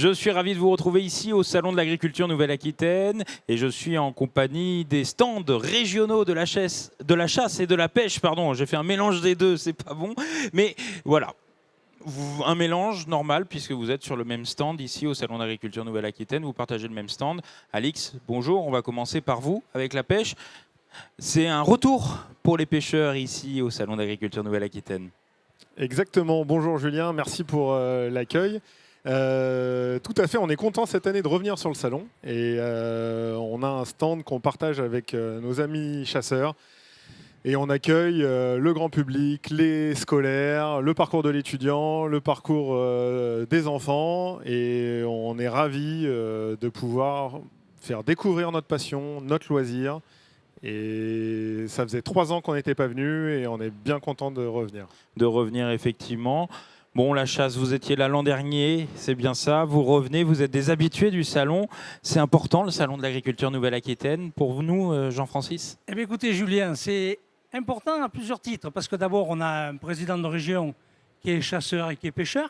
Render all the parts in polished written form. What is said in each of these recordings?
Je suis ravi de vous retrouver ici au Salon de l'Agriculture Nouvelle-Aquitaine et je suis en compagnie des stands régionaux de la chasse et de la pêche. Pardon, j'ai fait un mélange des deux, c'est pas bon. Mais voilà, un mélange normal puisque vous êtes sur le même stand ici au Salon d'Agriculture Nouvelle-Aquitaine. Vous partagez le même stand. Alix, bonjour, on va commencer par vous avec la pêche. C'est un retour pour les pêcheurs ici au Salon d'Agriculture Nouvelle-Aquitaine. Exactement. Bonjour Julien, merci pour l'accueil. Tout à fait, on est content cette année de revenir sur le salon et on a un stand qu'on partage avec nos amis chasseurs et on accueille le grand public, les scolaires, le parcours de l'étudiant, le parcours des enfants et on est ravis de pouvoir faire découvrir notre passion, notre loisir. Et ça faisait 3 ans qu'on n'était pas venu et on est bien content de revenir. De revenir effectivement. Bon, la chasse, vous étiez là l'an dernier, c'est bien ça. Vous revenez, vous êtes des habitués du salon. C'est important, le Salon de l'Agriculture Nouvelle-Aquitaine. Pour nous, Jean-Francis? Eh bien, écoutez, Julien, c'est important à plusieurs titres. Parce que d'abord, on a un président de région qui est chasseur et qui est pêcheur.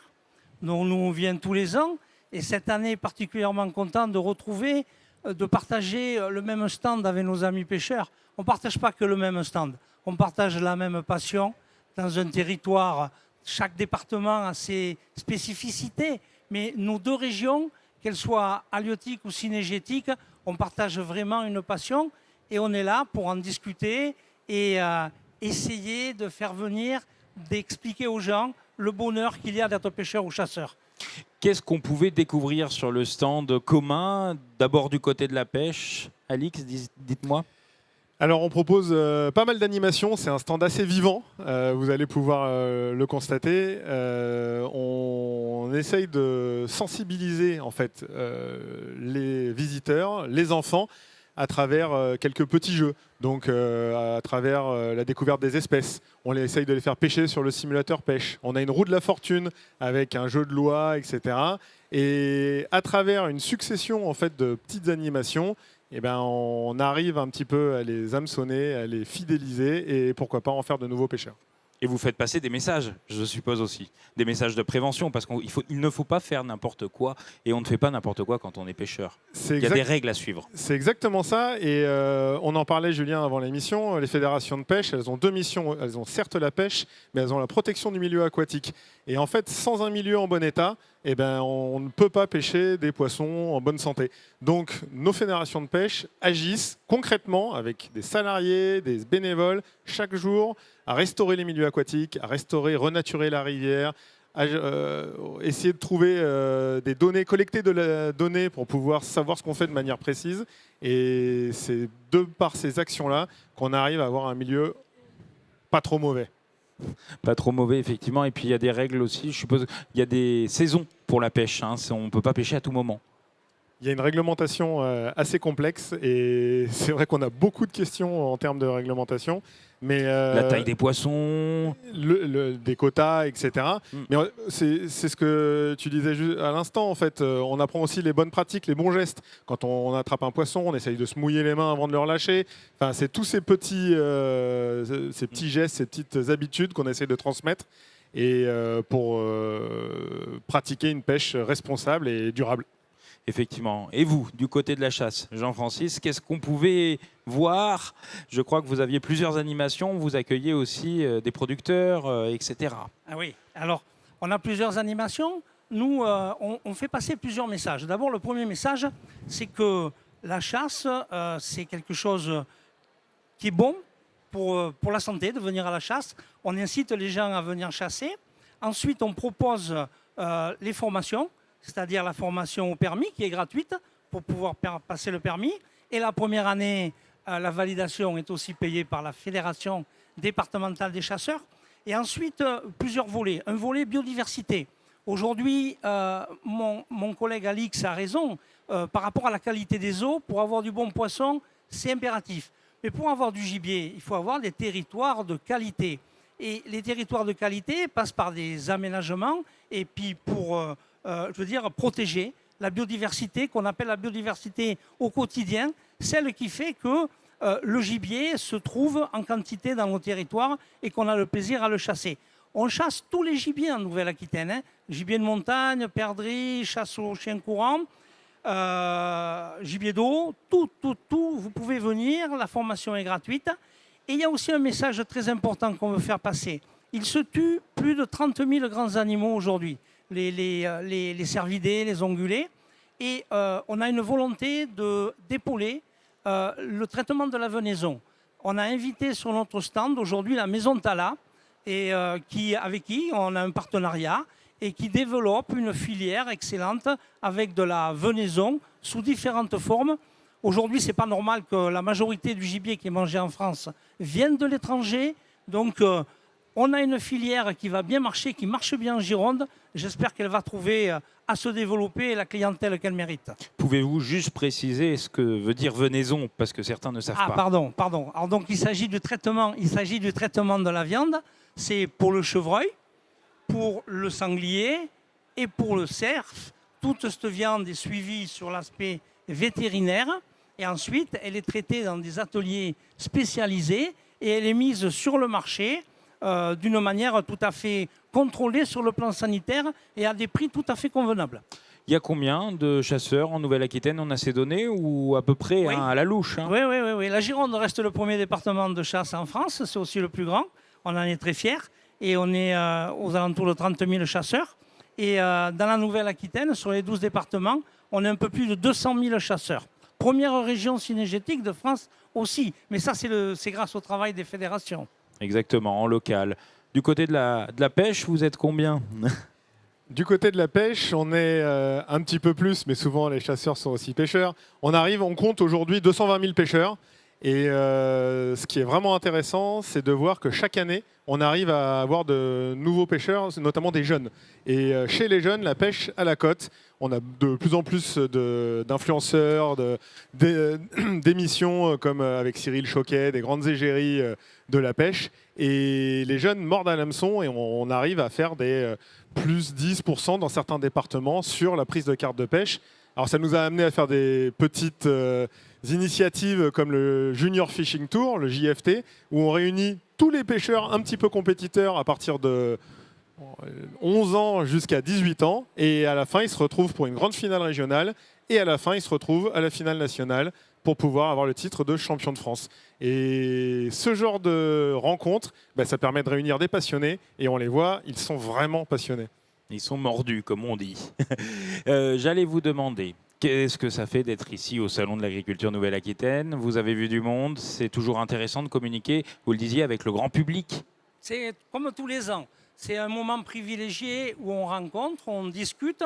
Donc, nous, on vient tous les ans. Et cette année, particulièrement content de retrouver, de partager le même stand avec nos amis pêcheurs. On ne partage pas que le même stand. On partage la même passion dans un territoire. Chaque département a ses spécificités. Mais nos deux régions, qu'elles soient halieutiques ou cynégétiques, on partage vraiment une passion. Et on est là pour en discuter et essayer de faire venir, d'expliquer aux gens le bonheur qu'il y a d'être pêcheur ou chasseur. Qu'est-ce qu'on pouvait découvrir sur le stand commun? D'abord du côté de la pêche. Alix, dites-moi. Alors on propose pas mal d'animations, c'est un stand assez vivant, vous allez pouvoir le constater. On essaye de sensibiliser en fait les visiteurs, les enfants, à travers quelques petits jeux, donc à travers la découverte des espèces. On essaye de les faire pêcher sur le simulateur pêche. On a une roue de la fortune avec un jeu de loi, etc. Et à travers une succession en fait, de petites animations, eh ben, on arrive un petit peu à les hameçonner, à les fidéliser et pourquoi pas en faire de nouveaux pêcheurs. Et vous faites passer des messages, je suppose aussi. Des messages de prévention, parce qu'il ne faut pas faire n'importe quoi. Et on ne fait pas n'importe quoi quand on est pêcheur. Il y a des règles à suivre. C'est exactement ça. Et on en parlait, Julien, avant l'émission. Les fédérations de pêche, elles ont 2 missions. Elles ont certes la pêche, mais elles ont la protection du milieu aquatique. Et en fait, sans un milieu en bon état, eh ben, on ne peut pas pêcher des poissons en bonne santé. Donc, nos fédérations de pêche agissent concrètement avec des salariés, des bénévoles, chaque jour, à restaurer les milieux aquatiques, à restaurer, renaturer la rivière, à essayer de trouver des données, collecter de la donnée pour pouvoir savoir ce qu'on fait de manière précise. Et c'est par ces actions-là qu'on arrive à avoir un milieu pas trop mauvais. Pas trop mauvais, effectivement. Et puis, il y a des règles aussi. Je suppose qu'il y a des saisons pour la pêche. Hein. On ne peut pas pêcher à tout moment. Il y a une réglementation assez complexe et c'est vrai qu'on a beaucoup de questions en termes de réglementation. Mais la taille des poissons, des quotas, etc. Mais c'est ce que tu disais à l'instant. En fait, on apprend aussi les bonnes pratiques, les bons gestes. Quand on attrape un poisson, on essaye de se mouiller les mains avant de le relâcher. Enfin, c'est tous ces petits gestes, ces petites habitudes qu'on essaye de transmettre et pour pratiquer une pêche responsable et durable. Effectivement. Et vous, du côté de la chasse, Jean-Francis, qu'est-ce qu'on pouvait voir? Je crois que vous aviez plusieurs animations, vous accueillez aussi des producteurs, etc. Ah oui, alors on a plusieurs animations. Nous, on fait passer plusieurs messages. D'abord, le premier message, c'est que la chasse, c'est quelque chose qui est bon pour la santé, de venir à la chasse. On incite les gens à venir chasser. Ensuite, on propose les formations, c'est-à-dire la formation au permis qui est gratuite pour pouvoir passer le permis. Et la première année, la validation est aussi payée par la Fédération départementale des chasseurs. Et ensuite, plusieurs volets. Un volet biodiversité. Aujourd'hui, mon collègue Alix a raison, par rapport à la qualité des eaux, pour avoir du bon poisson, c'est impératif. Mais pour avoir du gibier, il faut avoir des territoires de qualité. Et les territoires de qualité passent par des aménagements et puis pour protéger la biodiversité, qu'on appelle la biodiversité au quotidien, celle qui fait que le gibier se trouve en quantité dans nos territoires et qu'on a le plaisir à le chasser. On chasse tous les gibiers en Nouvelle-Aquitaine, hein. Gibier de montagne, perdrix, chasse aux chiens courants, gibier d'eau, tout. Vous pouvez venir, la formation est gratuite. Et il y a aussi un message très important qu'on veut faire passer. Il se tue plus de 30 000 grands animaux aujourd'hui, les cervidés, les ongulés. Et on a une volonté d'épauler le traitement de la venaison. On a invité sur notre stand aujourd'hui la Maison Tala, et, avec qui on a un partenariat et qui développe une filière excellente avec de la venaison sous différentes formes. Aujourd'hui, ce n'est pas normal que la majorité du gibier qui est mangé en France vienne de l'étranger. Donc, on a une filière qui va bien marcher, qui marche bien en Gironde. J'espère qu'elle va trouver à se développer la clientèle qu'elle mérite. Pouvez-vous juste préciser ce que veut dire venaison, parce que certains ne savent pas. Pardon. Alors donc, il s'agit du traitement de la viande. C'est pour le chevreuil, pour le sanglier et pour le cerf. Toute cette viande est suivie sur l'aspect vétérinaire et ensuite elle est traitée dans des ateliers spécialisés et elle est mise sur le marché d'une manière tout à fait contrôlée sur le plan sanitaire et à des prix tout à fait convenables. Il y a combien de chasseurs en Nouvelle-Aquitaine? On a ces données ou à peu près, Oui. à la louche, hein? Oui. La Gironde reste le premier département de chasse en France, c'est aussi le plus grand. On en est très fiers et on est aux alentours de 30 000 chasseurs. Et dans la Nouvelle-Aquitaine, sur les 12 départements, on est un peu plus de 200 000 chasseurs. Première région cynégétique de France aussi. Mais ça, c'est grâce au travail des fédérations. Exactement, en local. Du côté de la pêche, vous êtes combien? Du côté de la pêche, on est un petit peu plus, mais souvent les chasseurs sont aussi pêcheurs. On compte aujourd'hui 220 000 pêcheurs. Et ce qui est vraiment intéressant, c'est de voir que chaque année, on arrive à avoir de nouveaux pêcheurs, notamment des jeunes. Et chez les jeunes, la pêche à la côte, on a de plus en plus d'influenceurs, d'émissions comme avec Cyril Choquet, des grandes égéries de la pêche. Et les jeunes mordent à l'hameçon et on arrive à faire des plus 10% dans certains départements sur la prise de carte de pêche. Alors ça nous a amené à faire des petites initiatives comme le Junior Fishing Tour, le JFT, où on réunit tous les pêcheurs un petit peu compétiteurs à partir de 11 ans jusqu'à 18 ans. Et à la fin, ils se retrouvent pour une grande finale régionale. Et à la fin, ils se retrouvent à la finale nationale pour pouvoir avoir le titre de champion de France. Et ce genre de rencontre, ça permet de réunir des passionnés. Et on les voit, ils sont vraiment passionnés. Ils sont mordus, comme on dit. J'allais vous demander, qu'est-ce que ça fait d'être ici au Salon de l'Agriculture Nouvelle-Aquitaine? Vous avez vu du monde, c'est toujours intéressant de communiquer, vous le disiez, avec le grand public. C'est comme tous les ans. C'est un moment privilégié où on rencontre, on discute,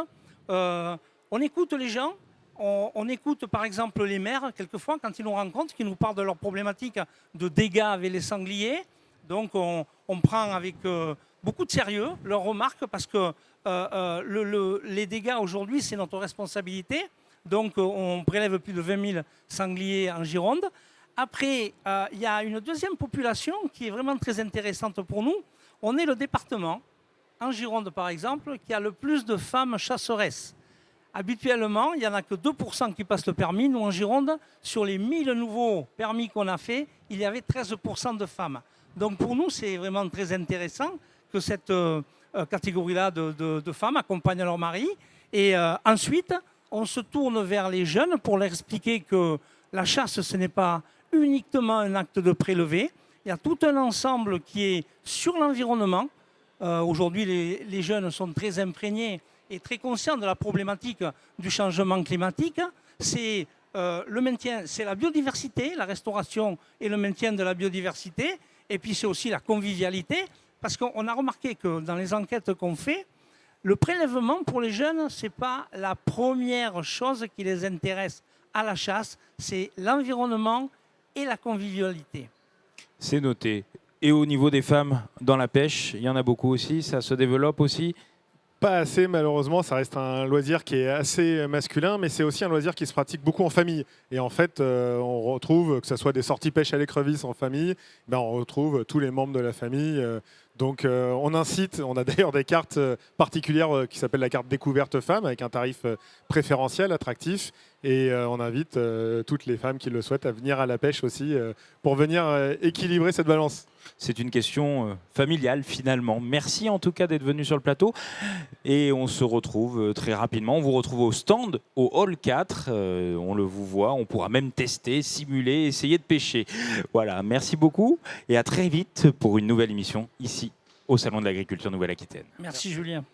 on écoute les gens. On écoute par exemple les maires, quelquefois, quand ils nous rencontrent, qui nous parlent de leurs problématiques de dégâts avec les sangliers. Donc on prend avec beaucoup de sérieux leurs remarques parce que les dégâts aujourd'hui, c'est notre responsabilité. Donc on prélève plus de 20 000 sangliers en Gironde. Après, il y a une deuxième population qui est vraiment très intéressante pour nous. On est le département, en Gironde par exemple, qui a le plus de femmes chasseresses. Habituellement, il n'y en a que 2% qui passent le permis. Nous, en Gironde, sur les 1000 nouveaux permis qu'on a fait, il y avait 13% de femmes. Donc pour nous, c'est vraiment très intéressant que cette catégorie-là de femmes accompagnent leur mari. Et ensuite, on se tourne vers les jeunes pour leur expliquer que la chasse, ce n'est pas uniquement un acte de prélever. Il y a tout un ensemble qui est sur l'environnement. Aujourd'hui, les jeunes sont très imprégnés et très conscient de la problématique du changement climatique. C'est le maintien, c'est la biodiversité, la restauration et le maintien de la biodiversité. Et puis c'est aussi la convivialité, parce qu'on a remarqué que dans les enquêtes qu'on fait, le prélèvement pour les jeunes, ce n'est pas la première chose qui les intéresse à la chasse, c'est l'environnement et la convivialité. C'est noté. Et au niveau des femmes dans la pêche, il y en a beaucoup aussi, ça se développe aussi? Pas assez, malheureusement. Ça reste un loisir qui est assez masculin, mais c'est aussi un loisir qui se pratique beaucoup en famille. Et en fait, on retrouve, que ce soit des sorties pêche à l'écrevisse en famille, on retrouve tous les membres de la famille. Donc on incite, on a d'ailleurs des cartes particulières qui s'appellent la carte découverte femme, avec un tarif préférentiel, attractif. Et on invite toutes les femmes qui le souhaitent à venir à la pêche aussi pour venir équilibrer cette balance. C'est une question familiale finalement. Merci en tout cas d'être venu sur le plateau et on se retrouve très rapidement. On vous retrouve au stand, au hall 4. On le vous voit, on pourra même tester, simuler, essayer de pêcher. Voilà, merci beaucoup et à très vite pour une nouvelle émission ici au Salon de l'Agriculture Nouvelle-Aquitaine. Merci Julien.